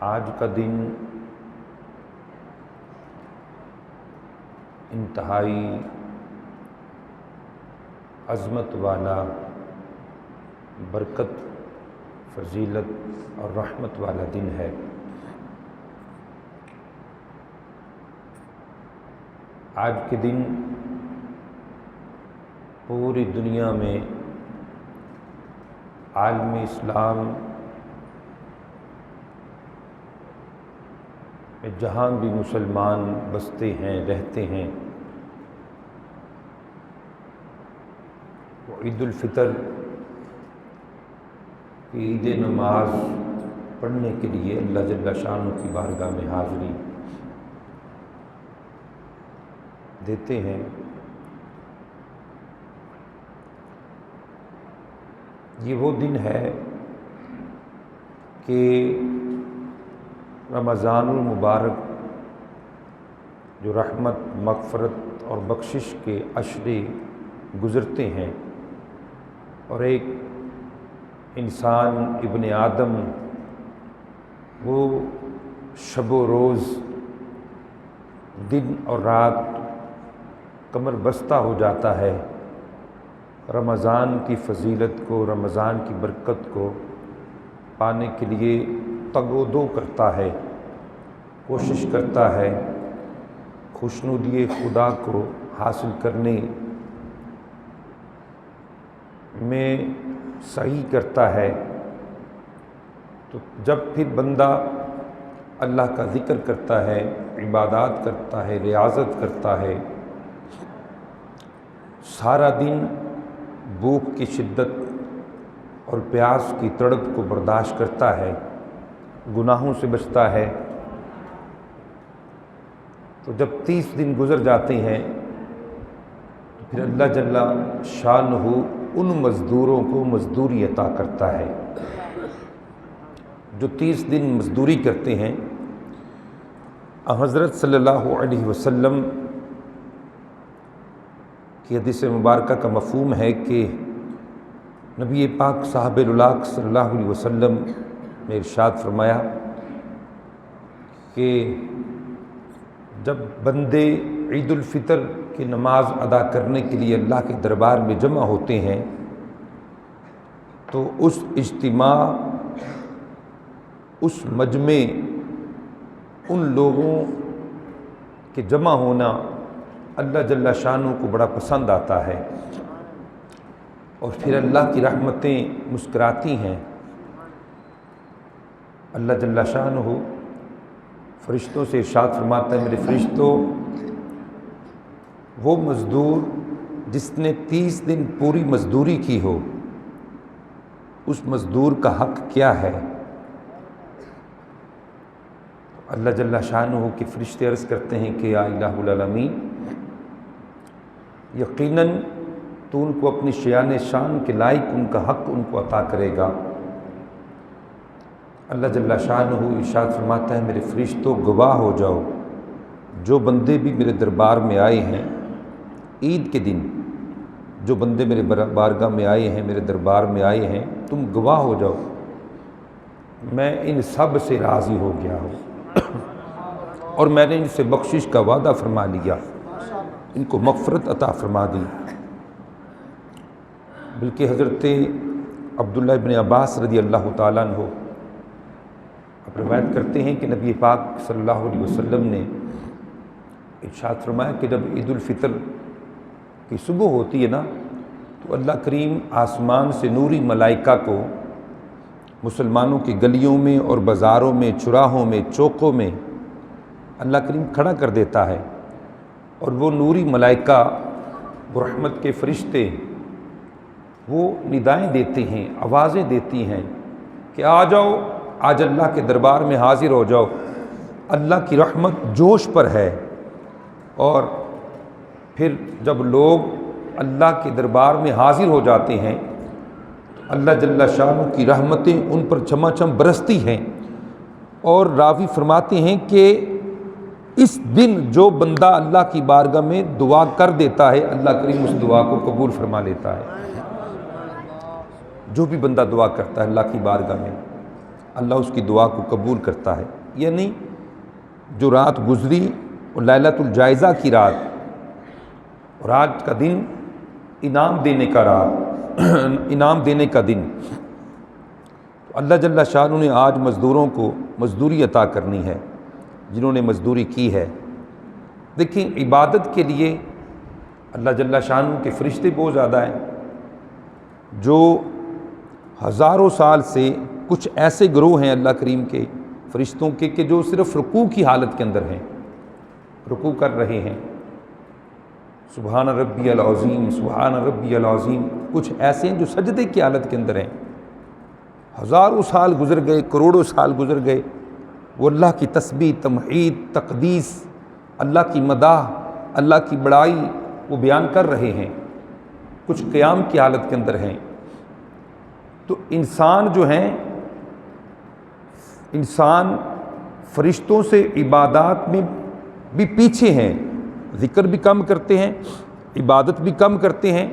آج کا دن انتہائی عظمت والا، برکت، فضیلت اور رحمت والا دن ہے۔ آج کے دن پوری دنیا میں عالم اسلام میں جہاں بھی مسلمان بستے ہیں، رہتے ہیں، وہ عید الفطر کی عید نماز پڑھنے کے لیے اللہ جل شانہ کی بارگاہ میں حاضری دیتے ہیں۔ یہ وہ دن ہے کہ رمضان المبارک جو رحمت، مغفرت اور بخشش کے عشرے گزرتے ہیں اور ایک انسان ابن آدم وہ شب و روز، دن اور رات کمر بستہ ہو جاتا ہے، رمضان کی فضیلت کو، رمضان کی برکت کو پانے کے لیے تگ و دو کرتا ہے، کوشش کرتا ہے، خوشنودی خدا کو حاصل کرنے میں سعی کرتا ہے۔ تو جب پھر بندہ اللہ کا ذکر کرتا ہے، عبادات کرتا ہے، ریاضت کرتا ہے، سارا دن بھوک کی شدت اور پیاس کی تڑپ کو برداشت کرتا ہے، گناہوں سے بچتا ہے، تو جب 30 دن گزر جاتے ہیں تو پھر اللہ جل شانہ ان مزدوروں کو مزدوری عطا کرتا ہے جو 30 دن مزدوری کرتے ہیں۔ حضرت صلی اللہ علیہ وسلم کی حدیث مبارکہ کا مفہوم ہے کہ نبی پاک صاحب الولاق صلی اللہ علیہ وسلم نے ارشاد فرمایا کہ جب بندے عید الفطر کی نماز ادا کرنے کے لیے اللہ کے دربار میں جمع ہوتے ہیں تو اس اجتماع، اس مجمع، ان لوگوں کے جمع ہونا اللہ جل شانہ کو بڑا پسند آتا ہے، اور پھر اللہ کی رحمتیں مسکراتی ہیں۔ اللہ جل شانہ فرشتوں سے ارشاد فرماتا ہے، میرے فرشتوں، وہ مزدور جس نے 30 دن پوری مزدوری کی ہو، اس مزدور کا حق کیا ہے؟ اللہ جل شانہ کے فرشتے عرض کرتے ہیں کہ یا الہ العالمین، یقیناً تو ان کو اپنی شیان شان کے لائق ان کا حق ان کو عطا کرے گا۔ اللہ جل شانہ ارشاد فرماتا ہے، میرے فرشتوں گواہ ہو جاؤ، جو بندے بھی میرے دربار میں آئے ہیں عید کے دن، جو بندے میرے بارگاہ میں آئے ہیں، میرے دربار میں آئے ہیں، تم گواہ ہو جاؤ، میں ان سب سے راضی ہو گیا ہوں اور میں نے ان سے بخشش کا وعدہ فرما لیا، ان کو مغفرت عطا فرما دی۔ بلکہ حضرت عبداللہ ابن عباس رضی اللہ تعالیٰ عنہ اب روایت کرتے ہیں کہ نبی پاک صلی اللہ علیہ وسلم نے ارشاد فرمایا کہ جب عید الفطر کی صبح ہوتی ہے نا تو اللہ کریم آسمان سے نوری ملائکہ کو مسلمانوں کی گلیوں میں اور بازاروں میں، چراہوں میں، چوکوں میں اللہ کریم کھڑا کر دیتا ہے، اور وہ نوری ملائکہ، وہ رحمت کے فرشتے، وہ ندائیں دیتے ہیں، آوازیں دیتی ہیں کہ آ جاؤ، آج اللہ کے دربار میں حاضر ہو جاؤ، اللہ کی رحمت جوش پر ہے۔ اور پھر جب لوگ اللہ کے دربار میں حاضر ہو جاتے ہیں تو اللہ جل شانہ کی رحمتیں ان پر چماچم برستی ہیں، اور راوی فرماتے ہیں کہ اس دن جو بندہ اللہ کی بارگاہ میں دعا کر دیتا ہے، اللہ کریم اس دعا کو قبول فرما لیتا ہے۔ جو بھی بندہ دعا کرتا ہے اللہ کی بارگاہ میں، اللہ اس کی دعا کو قبول کرتا ہے۔ یعنی جو رات گزری وہ لیلۃ الجائزہ کی رات، اور آج کا دن انعام دینے کا رات انعام دینے کا دن، تو اللہ جل شانہ نے آج مزدوروں کو مزدوری عطا کرنی ہے، جنہوں نے مزدوری کی ہے۔ دیکھیں عبادت کے لیے اللہ جل شانہ کے فرشتے بہت زیادہ ہیں، جو ہزاروں سال سے کچھ ایسے گروہ ہیں اللہ کریم کے فرشتوں کے کہ جو صرف رکوع کی حالت کے اندر ہیں، رکوع کر رہے ہیں، سبحان ربی العظیم سبحان ربی العظیم۔ کچھ ایسے ہیں جو سجدے کی حالت کے اندر ہیں، ہزاروں سال گزر گئے، کروڑوں سال گزر گئے، وہ اللہ کی تسبیح، تمحید، تقدیس، اللہ کی مداح، اللہ کی بڑائی وہ بیان کر رہے ہیں، کچھ قیام کی حالت کے اندر ہیں۔ تو انسان جو ہیں، انسان فرشتوں سے عبادات میں بھی پیچھے ہیں، ذکر بھی کم کرتے ہیں، عبادت بھی کم کرتے ہیں،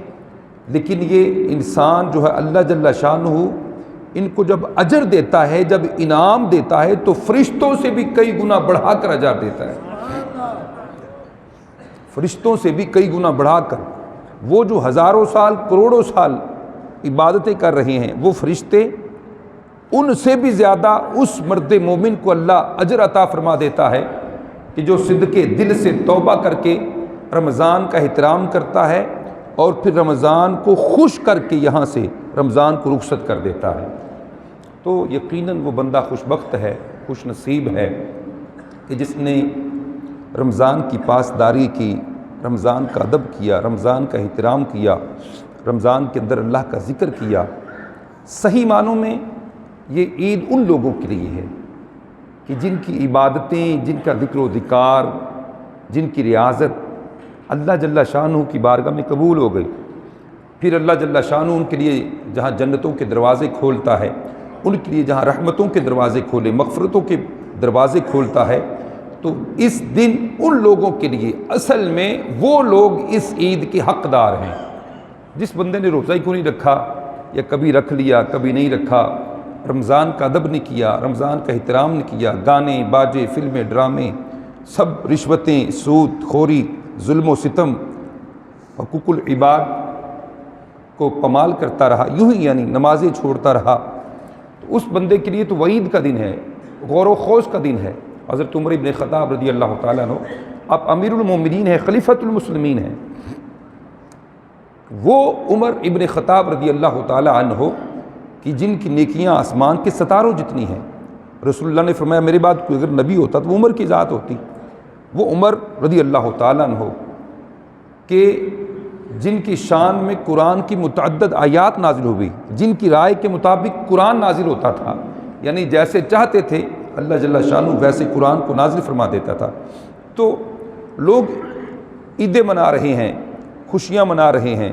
لیکن یہ انسان جو ہے اللہ جل شانہ ان کو جب اجر دیتا ہے، جب انعام دیتا ہے، تو فرشتوں سے بھی کئی گنا بڑھا کر اجر دیتا ہے، فرشتوں سے بھی کئی گنا بڑھا کر۔ وہ جو ہزاروں سال کروڑوں سال عبادتیں کر رہے ہیں، وہ فرشتے ان سے بھی زیادہ اس مرد مومن کو اللہ اجر عطا فرما دیتا ہے کہ جو صدق دل سے توبہ کر کے رمضان کا احترام کرتا ہے اور پھر رمضان کو خوش کر کے یہاں سے رمضان کو رخصت کر دیتا ہے۔ تو یقیناً وہ بندہ خوش بخت ہے، خوش نصیب ہے کہ جس نے رمضان کی پاسداری کی، رمضان کا ادب کیا، رمضان کا احترام کیا، رمضان کے اندر اللہ کا ذکر کیا۔ صحیح معنوں میں یہ عید ان لوگوں کے لیے ہے کہ جن کی عبادتیں، جن کا ذکر و ذکار، جن کی ریاضت اللہ جل شانہ کی بارگاہ میں قبول ہو گئی۔ پھر اللہ جل شانہ ان کے لیے جہاں جنتوں کے دروازے کھولتا ہے، ان کے لیے جہاں رحمتوں کے دروازے کھولے، مغفرتوں کے دروازے کھولتا ہے، تو اس دن ان لوگوں کے لیے اصل میں وہ لوگ اس عید کے حقدار ہیں۔ جس بندے نے روزہ ہی کو نہیں رکھا، یا کبھی رکھ لیا کبھی نہیں رکھا، رمضان کا ادب نہیں کیا، رمضان کا احترام نہیں کیا، گانے باجے فلمیں ڈرامے سب، رشوتیں، سود خوری، ظلم و ستم، حقوق العباد کو پامال کرتا رہا، یوں ہی یعنی نمازیں چھوڑتا رہا، تو اس بندے کے لیے تو وعید کا دن ہے، غور و خوض کا دن ہے۔ حضرت عمر ابن خطاب رضی اللہ تعالیٰ عنہ، آپ امیر المومنین ہیں، خلیفۃ المسلمین ہیں، وہ عمر ابن خطاب رضی اللہ تعالیٰ عنہ کہ جن کی نیکیاں آسمان کے ستاروں جتنی ہیں، رسول اللہ نے فرمایا میرے بعد کوئی اگر نبی ہوتا تو وہ عمر کی ذات ہوتی۔ وہ عمر رضی اللہ تعالیٰ عنہ کہ جن کی شان میں قرآن کی متعدد آیات نازل ہوئی، جن کی رائے کے مطابق قرآن نازل ہوتا تھا، یعنی جیسے چاہتے تھے اللہ جل شانہ ویسے قرآن کو نازل فرما دیتا تھا۔ تو لوگ عیدیں منا رہے ہیں، خوشیاں منا رہے ہیں،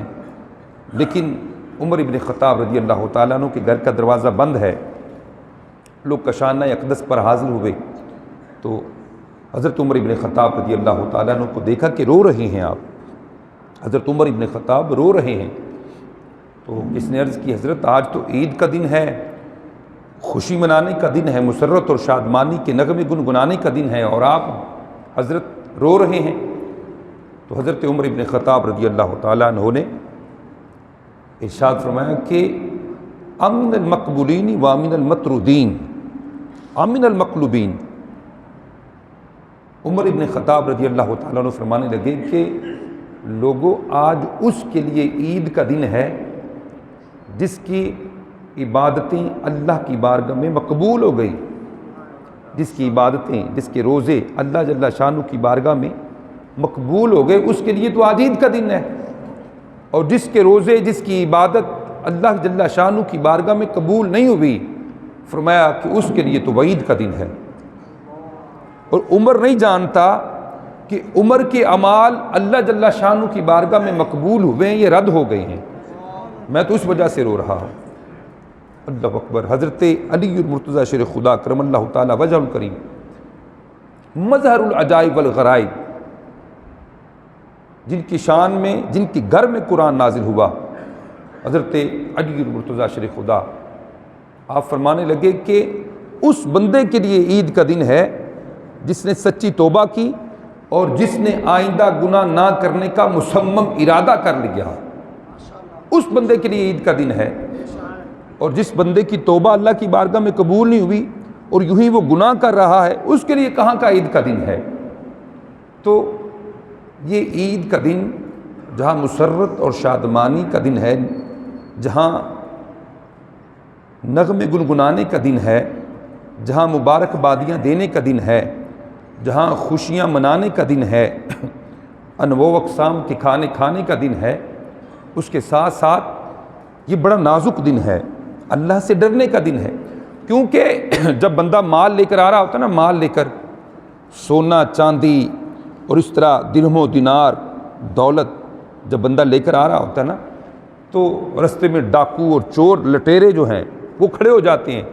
لیکن عمر ابن خطاب رضی اللہ تعالیٰ عنہ کے گھر کا دروازہ بند ہے۔ لوگ کشانہ اقدس پر حاضر ہوئے تو حضرت عمر ابن خطاب رضی اللہ تعالیٰ عنہ کو دیکھا کہ رو رہے ہیں آپ، حضرت عمر ابن خطاب رو رہے ہیں۔ تو کس نے عرض کی حضرت آج تو عید کا دن ہے، خوشی منانے کا دن ہے، مسرت اور شادمانی کے نغمے گنگنانے کا دن ہے، اور آپ حضرت رو رہے ہیں؟ تو حضرت عمر ابن خطاب رضی اللہ تعالیٰ عنہ نے ارشاد فرمایا کہ امن المقبولین و امن المطرودین، امن المقلوبین۔ عمر ابن خطاب رضی اللہ تعالیٰ عنہ فرمانے لگے کہ لوگوں آج اس کے لیے عید کا دن ہے جس کی عبادتیں اللہ کی بارگاہ میں مقبول ہو گئی، جس کی عبادتیں، جس کے روزے اللہ جل شانہ کی بارگاہ میں مقبول ہو گئے، اس کے لیے تو آج عید کا دن ہے۔ اور جس کے روزے، جس کی عبادت اللہ جل شانہ کی بارگاہ میں قبول نہیں ہوئی، فرمایا کہ اس کے لیے تو وعید کا دن ہے۔ اور عمر نہیں جانتا کہ عمر کے اعمال اللہ جل شانہ کی بارگاہ میں مقبول ہوئے ہیں، یہ رد ہو گئے ہیں، میں تو اس وجہ سے رو رہا ہوں۔ اللہ اکبر۔ حضرت علی المرتضیٰ شیر خدا کرم اللہ تعالی وجہ الکریم، مظہر العجائب والغرائب، جن کی شان میں، جن کے گھر میں قرآن نازل ہوا، حضرت علی المرتضیٰ شیر خدا، آپ فرمانے لگے کہ اس بندے کے لیے عید کا دن ہے جس نے سچی توبہ کی اور جس نے آئندہ گناہ نہ کرنے کا مصمم ارادہ کر لیا، اس بندے کے لیے عید کا دن ہے۔ اور جس بندے کی توبہ اللہ کی بارگاہ میں قبول نہیں ہوئی اور یوں ہی وہ گناہ کر رہا ہے، اس کے لیے کہاں کا عید کا دن ہے؟ تو یہ عید کا دن جہاں مسرت اور شادمانی کا دن ہے، جہاں نغمے گنگنانے کا دن ہے، جہاں مبارکبادیاں دینے کا دن ہے، جہاں خوشیاں منانے کا دن ہے، انواع و اقسام کے کھانے کھانے کا دن ہے، اس کے ساتھ ساتھ یہ بڑا نازک دن ہے، اللہ سے ڈرنے کا دن ہے۔ کیونکہ جب بندہ مال لے کر آ رہا ہوتا ہے نا، مال لے کر سونا چاندی اور اس طرح درہم و دینار دولت جب بندہ لے کر آ رہا ہوتا ہے نا، تو رستے میں ڈاکو اور چور لٹیرے جو ہیں وہ کھڑے ہو جاتے ہیں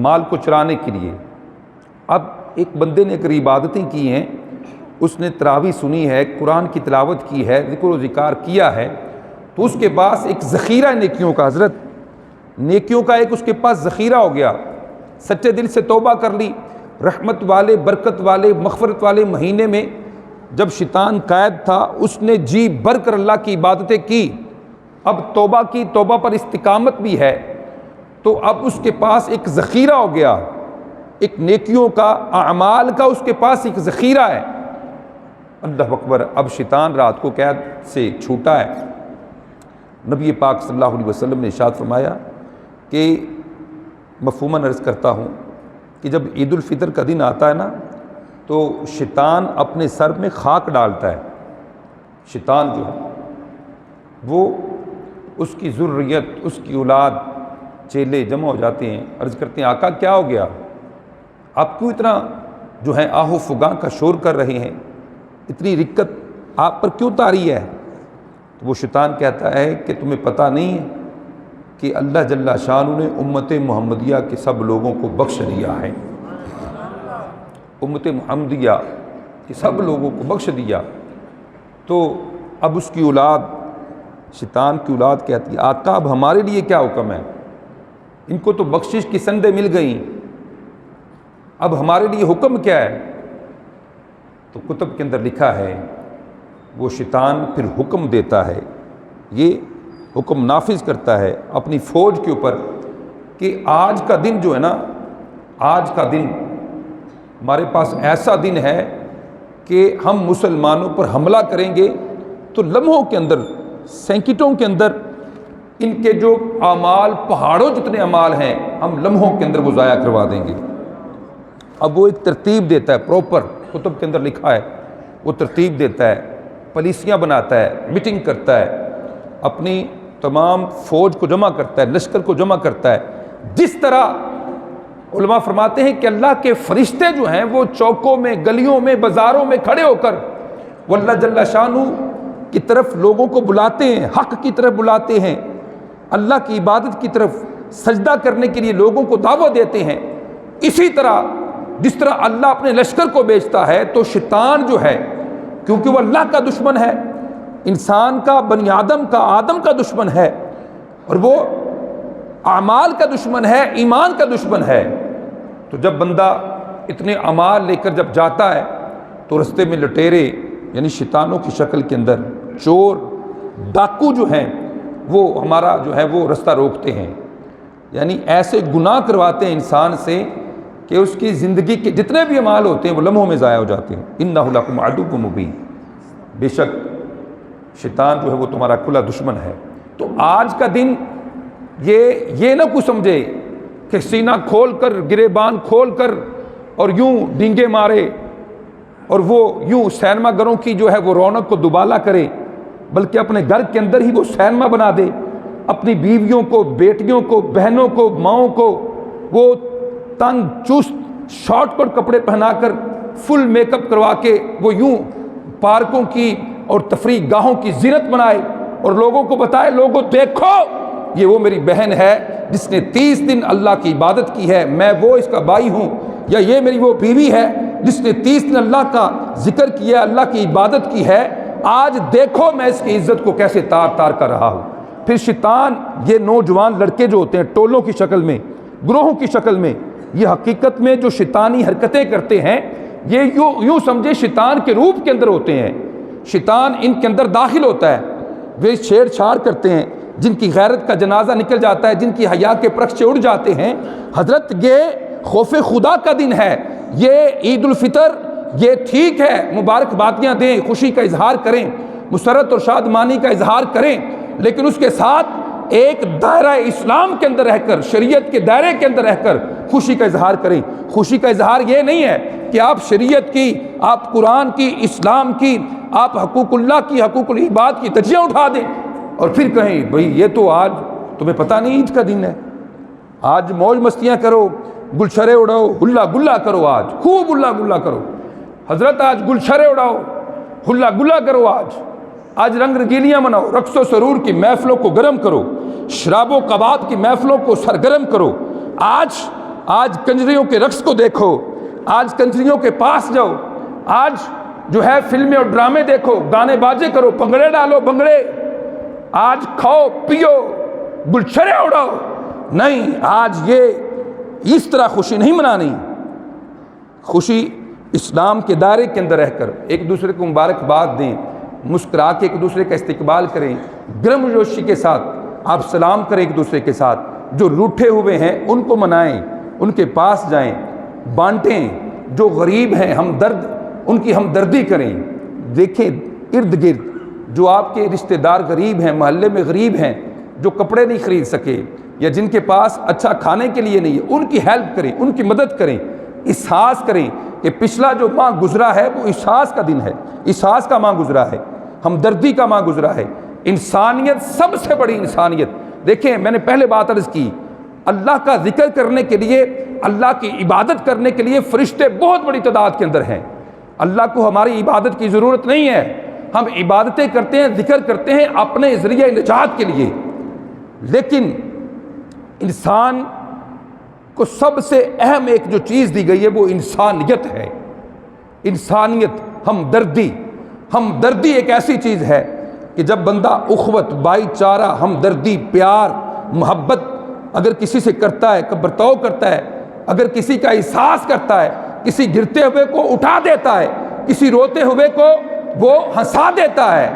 مال کو چرانے کے لیے۔ اب ایک بندے نے کئی عبادتیں کی ہیں، اس نے تراویح سنی ہے، قرآن کی تلاوت کی ہے، ذکر و ذکار کیا ہے، تو اس کے پاس ایک ذخیرہ نیکیوں کا، حضرت نیکیوں کا ایک اس کے پاس ذخیرہ ہو گیا۔ سچے دل سے توبہ کر لی، رحمت والے برکت والے مغفرت والے مہینے میں جب شیطان قید تھا، اس نے جی بھر کر اللہ کی عبادتیں کی، اب توبہ کی، توبہ پر استقامت بھی ہے، تو اب اس کے پاس ایک ذخیرہ ہو گیا، ایک نیکیوں کا، اعمال کا اس کے پاس ایک ذخیرہ ہے۔ اللہ اکبر۔ اب شیطان رات کو قید سے چھوٹا ہے۔ نبی پاک صلی اللہ علیہ وسلم نے ارشاد فرمایا کہ مفہوماً عرض کرتا ہوں کہ جب عید الفطر کا دن آتا ہے نا، تو شیطان اپنے سر میں خاک ڈالتا ہے۔ شیطان جو ہے وہ اس کی ذریت، اس کی اولاد، چیلے جمع ہو جاتے ہیں، عرض کرتے ہیں آقا کیا ہو گیا، آپ کیوں اتنا جو ہے آہ و فغاں کا شور کر رہے ہیں، اتنی رکت آپ پر کیوں طاری ہے؟ تو وہ شیطان کہتا ہے کہ تمہیں پتہ نہیں ہے کہ اللہ جل شانہ نے امت محمدیہ کے سب لوگوں کو بخش دیا ہے، امت محمدیہ کے سب لوگوں کو بخش دیا۔ تو اب اس کی اولاد، شیطان کی اولاد کہتی ہے آقا اب ہمارے لیے کیا حکم ہے، ان کو تو بخشش کی سندیں مل گئیں، اب ہمارے لیے حکم کیا ہے؟ تو کتب کے اندر لکھا ہے وہ شیطان پھر حکم دیتا ہے، یہ حکم نافذ کرتا ہے اپنی فوج کے اوپر کہ آج کا دن جو ہے نا، آج کا دن ہمارے پاس ایسا دن ہے کہ ہم مسلمانوں پر حملہ کریں گے تو لمحوں کے اندر، سینکڑوں کے اندر ان کے جو اعمال، پہاڑوں جتنے اعمال ہیں، ہم لمحوں کے اندر وہ ضائع کروا دیں گے۔ اب وہ ایک ترتیب دیتا ہے، پراپر کتب کے اندر لکھا ہے، وہ ترتیب دیتا ہے، پالیسیاں بناتا ہے، میٹنگ کرتا ہے، اپنی تمام فوج کو جمع کرتا ہے، لشکر کو جمع کرتا ہے۔ جس طرح علماء فرماتے ہیں کہ اللہ کے فرشتے جو ہیں وہ چوکوں میں، گلیوں میں، بازاروں میں کھڑے ہو کر وہ اللہ جل شانہ کی طرف لوگوں کو بلاتے ہیں، حق کی طرف بلاتے ہیں، اللہ کی عبادت کی طرف سجدہ کرنے کے لیے لوگوں کو دعوت دیتے ہیں۔ اسی طرح جس طرح اللہ اپنے لشکر کو بھیجتا ہے، تو شیطان جو ہے کیونکہ وہ اللہ کا دشمن ہے، انسان کا، بنی آدم کا دشمن ہے، اور وہ اعمال کا دشمن ہے، ایمان کا دشمن ہے۔ تو جب بندہ اتنے اعمال لے کر جب جاتا ہے تو رستے میں لٹیرے یعنی شیطانوں کی شکل کے اندر چور، ڈاکو جو ہیں وہ ہمارا جو ہے وہ رستہ روکتے ہیں، یعنی ایسے گناہ کرواتے ہیں انسان سے کہ اس کی زندگی کے جتنے بھی اعمال ہوتے ہیں وہ لمحوں میں ضائع ہو جاتے ہیں۔ اِنَّهُ لَكُمْ عَدُوٌّ مُبِينٌ، بے شک شیطان جو ہے وہ تمہارا کھلا دشمن ہے۔ تو آج کا دن یہ نہ کوئی سمجھے کہ سینہ کھول کر، گریبان کھول کر اور یوں ڈینگے مارے اور وہ یوں سینما گھروں کی جو ہے وہ رونق کو دوبالا کرے، بلکہ اپنے گھر کے اندر ہی وہ سینما بنا دے، اپنی بیویوں کو، بیٹیوں کو، بہنوں کو، ماؤں کو وہ تنگ چست شارٹ کٹ کپڑے پہنا کر، فل میک اپ کروا کے وہ یوں پارکوں کی اور تفریح گاہوں کی زینت بنائے اور لوگوں کو بتائے لوگوں دیکھو یہ وہ میری بہن ہے جس نے 30 دن اللہ کی عبادت کی ہے، میں وہ اس کا بھائی ہوں، یا یہ میری وہ بیوی ہے جس نے 30 دن اللہ کا ذکر کیا، اللہ کی عبادت کی ہے، آج دیکھو میں اس کی عزت کو کیسے تار تار کر رہا ہوں۔ پھر شیطان یہ نوجوان لڑکے جو ہوتے ہیں ٹولوں کی شکل میں، گروہوں کی شکل میں، یہ حقیقت میں جو شیطانی حرکتیں کرتے ہیں یہ یوں سمجھے شیطان کے روپ کے اندر ہوتے ہیں، شیطان ان کے اندر داخل ہوتا ہے، وہ چھیڑ چھاڑ کرتے ہیں، جن کی غیرت کا جنازہ نکل جاتا ہے، جن کی حیا کے پرخچے اڑ جاتے ہیں۔ حضرت یہ خوف خدا کا دن ہے، یہ عید الفطر، یہ ٹھیک ہے، مبارکبادیاں دیں، خوشی کا اظہار کریں، مسرت اور شادمانی کا اظہار کریں، لیکن اس کے ساتھ ایک دائرہ اسلام کے اندر رہ کر، شریعت کے دائرے کے اندر رہ کر خوشی کا اظہار کریں۔ خوشی کا اظہار یہ نہیں ہے کہ آپ شریعت کی، آپ قرآن کی، اسلام کی، آپ حقوق اللہ کی، حقوق العباد کی دھجیاں اٹھا دیں اور پھر کہیں بھئی یہ تو آج تمہیں پتہ نہیں عید کا دن ہے، آج موج مستیاں کرو، گلچھرے اڑاؤ، ہلا گلا کرو، آج خوب ہلا گلا کرو۔ حضرت آج گلچھرے اڑاؤ، ہلا گلا کرو، آج رنگ رنگیلیاں مناؤ، رقص و سرور کی محفلوں کو گرم کرو، شراب و کباب کی محفلوں کو سرگرم کرو۔ آج کنجریوں کے رقص کو دیکھو، آج کنجریوں کے پاس جاؤ، آج جو ہے فلمیں اور ڈرامے دیکھو، گانے باجے کرو، بھنگڑے ڈالو، بھنگڑے، آج کھاؤ پیو، گلچھرے اڑاؤ۔ نہیں، آج یہ اس طرح خوشی نہیں منانی۔ خوشی اسلام کے دائرے کے اندر رہ کر ایک دوسرے کو مبارکباد دیں، مسکرا کے ایک دوسرے کا استقبال کریں، گرم جوشی کے ساتھ آپ سلام کریں ایک دوسرے کے ساتھ، جو روٹھے ہوئے ہیں ان کو منائیں، ان کے پاس جائیں، بانٹیں، جو غریب ہیں ہمدرد ان کی ہمدردی کریں۔ دیکھیں ارد گرد جو آپ کے رشتہ دار غریب ہیں، محلے میں غریب ہیں، جو کپڑے نہیں خرید سکے یا جن کے پاس اچھا کھانے کے لیے نہیں ہے، ان کی ہیلپ کریں، ان کی مدد کریں، احساس کریں کہ پچھلا جو ماہ گزرا ہے وہ احساس کا دن ہے، احساس کا ماہ گزرا ہے، ہمدردی کا ماہ گزرا ہے۔ انسانیت، سب سے بڑی انسانیت، دیکھیں میں نے پہلے بات عرض کی، اللہ کا ذکر کرنے کے لیے، اللہ کی عبادت کرنے کے لیے فرشتے بہت بڑی تعداد کے اندر ہیں۔ اللہ کو ہماری عبادت کی ضرورت نہیں ہے، ہم عبادتیں کرتے ہیں، ذکر کرتے ہیں اپنے ذریعہ نجات کے لیے، لیکن انسان کو سب سے اہم ایک جو چیز دی گئی ہے وہ انسانیت ہے۔ انسانیت، ہمدردی ایک ایسی چیز ہے کہ جب بندہ اخوت، بھائی چارہ، ہمدردی، پیار، محبت اگر کسی سے کرتا ہے، برتاؤ کرتا ہے، اگر کسی کا احساس کرتا ہے، کسی گرتے ہوئے کو اٹھا دیتا ہے، کسی روتے ہوئے کو وہ ہنسا دیتا ہے،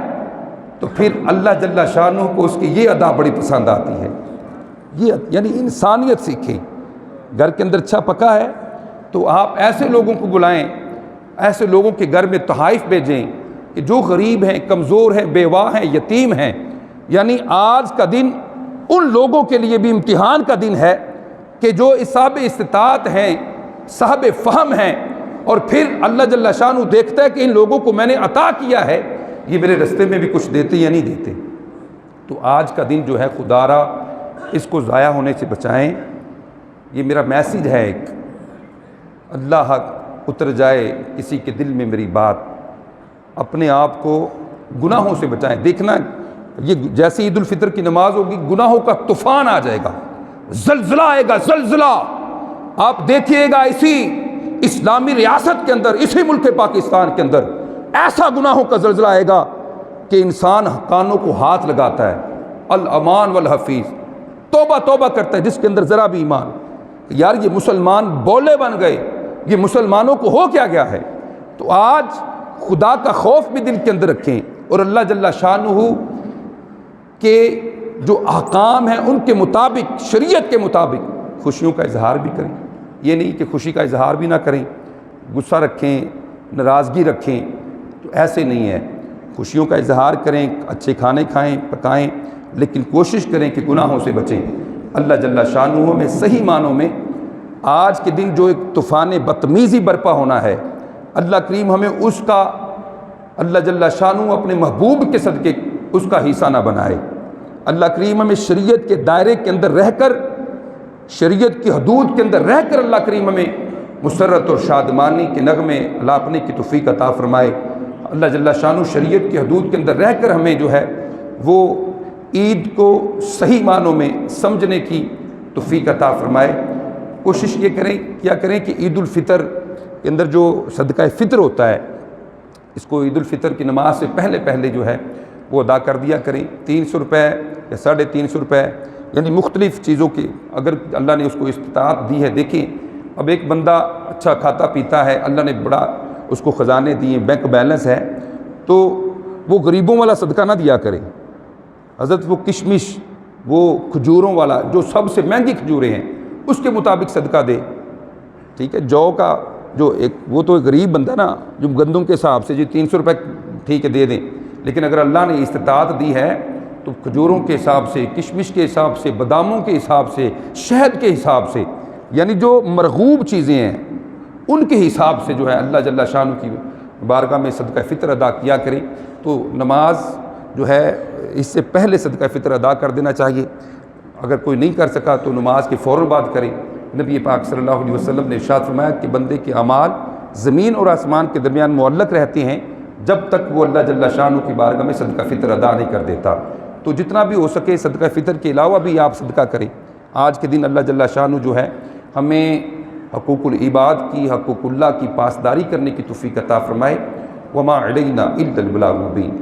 تو پھر اللہ جل شانہ کو اس کی یہ ادا بڑی پسند آتی ہے۔ یہ یعنی انسانیت سیکھیں۔ گھر کے اندر اچھا پکا ہے تو آپ ایسے لوگوں کو بلائیں، ایسے لوگوں کے گھر میں تحائف بھیجیں کہ جو غریب ہیں، کمزور ہیں، بیوہ ہیں، یتیم ہیں۔ یعنی آج کا دن ان لوگوں کے لیے بھی امتحان کا دن ہے کہ جو صاحب استطاعت ہیں، صاحب فہم ہیں، اور پھر اللہ جل شانہ دیکھتا ہے کہ ان لوگوں کو میں نے عطا کیا ہے، یہ میرے رستے میں بھی کچھ دیتے یا نہیں دیتے۔ تو آج کا دن جو ہے خدا را اس کو ضائع ہونے سے بچائیں۔ یہ میرا میسیج ہے ایک، اللہ اتر جائے کسی کے دل میں میری بات، اپنے آپ کو گناہوں سے بچائیں۔ دیکھنا یہ جیسے عید الفطر کی نماز ہوگی، گناہوں کا طوفان آ جائے گا، زلزلہ آئے گا، زلزلہ آپ دیکھیے گا اسی اسلامی ریاست کے اندر، اسی ملک پاکستان کے اندر ایسا گناہوں کا زلزلہ آئے گا کہ انسان کانوں کو ہاتھ لگاتا ہے، الامان والحفیظ، توبہ توبہ کرتا ہے جس کے اندر ذرا بھی ایمان، یار یہ مسلمان بولے بن گئے، یہ مسلمانوں کو ہو کیا گیا ہے۔ تو آج خدا کا خوف بھی دل کے اندر رکھیں، اور اللہ جل شانہ کے جو احکام ہیں ان کے مطابق، شریعت کے مطابق خوشیوں کا اظہار بھی کریں۔ یہ نہیں کہ خوشی کا اظہار بھی نہ کریں، غصہ رکھیں، ناراضگی رکھیں، تو ایسے نہیں ہے۔ خوشیوں کا اظہار کریں، اچھے کھانے کھائیں، پکائیں، لیکن کوشش کریں کہ گناہوں سے بچیں۔ اللہ جل شانہ میں صحیح معنوں میں آج کے دن جو ایک طوفان بدتمیزی برپا ہونا ہے، اللہ کریم ہمیں اس کا، اللہ جل شانہ اپنے محبوب کے صدقے اس کا حصہ نہ بنائے۔ اللہ کریم ہمیں شریعت کے دائرے کے اندر رہ کر، شریعت کی حدود کے اندر رہ کر اللہ کریم ہمیں مسرت اور شادمانی کے نغمے الاپنے کی توفیق عطا فرمائے۔ اللہ جل شانہ شریعت کی حدود کے اندر رہ کر ہمیں جو ہے وہ عید کو صحیح معنوں میں سمجھنے کی توفیق عطا فرمائے۔ کوشش یہ کریں کہ عید الفطر کے اندر جو صدقہ فطر ہوتا ہے، اس کو عید الفطر کی نماز سے پہلے جو ہے وہ ادا کر دیا کریں۔ 300 روپے یا 350 روپے، یعنی مختلف چیزوں کے، اگر اللہ نے اس کو استطاعت دی ہے۔ دیکھیں اب ایک بندہ اچھا کھاتا پیتا ہے، اللہ نے بڑا اس کو خزانے دیے، بینک بیلنس ہے، تو وہ غریبوں والا صدقہ نہ دیا کرے حضرت، وہ کشمش، وہ کھجوروں والا جو سب سے مہنگی کھجوریں ہیں اس کے مطابق صدقہ دے، ٹھیک ہے۔ جو کا جو ایک وہ تو غریب بندہ نا، جو گندم کے حساب سے جو 300 روپے ٹھیک ہے دے دیں، لیکن اگر اللہ نے استطاعت دی ہے تو کھجوروں کے حساب سے، کشمش کے حساب سے، باداموں کے حساب سے، شہد کے حساب سے، یعنی جو مرغوب چیزیں ہیں ان کے حساب سے جو ہے اللہ جل شانہ کی بارگاہ میں صدقہ فطر ادا کیا کرے۔ تو نماز جو ہے اس سے پہلے صدقہ فطر ادا کر دینا چاہیے، اگر کوئی نہیں کر سکا تو نماز کے فوراً بعد کرے۔ نبی پاک صلی اللہ علیہ وسلم نے ارشاد فرمایا کہ بندے کے اعمال زمین اور آسمان کے درمیان معلق رہتے ہیں جب تک وہ اللہ جل شانہ کی بارگاہ میں صدقہ فطر ادا نہیں کر دیتا۔ تو جتنا بھی ہو سکے صدقہ فطر کے علاوہ بھی آپ صدقہ کریں۔ آج کے دن اللہ جل شانہ جو ہے ہمیں حقوق العباد کی، حقوق اللہ کی پاسداری کرنے کی توفیق عطا فرمائے۔ وما علینا الا البلاغ المبین۔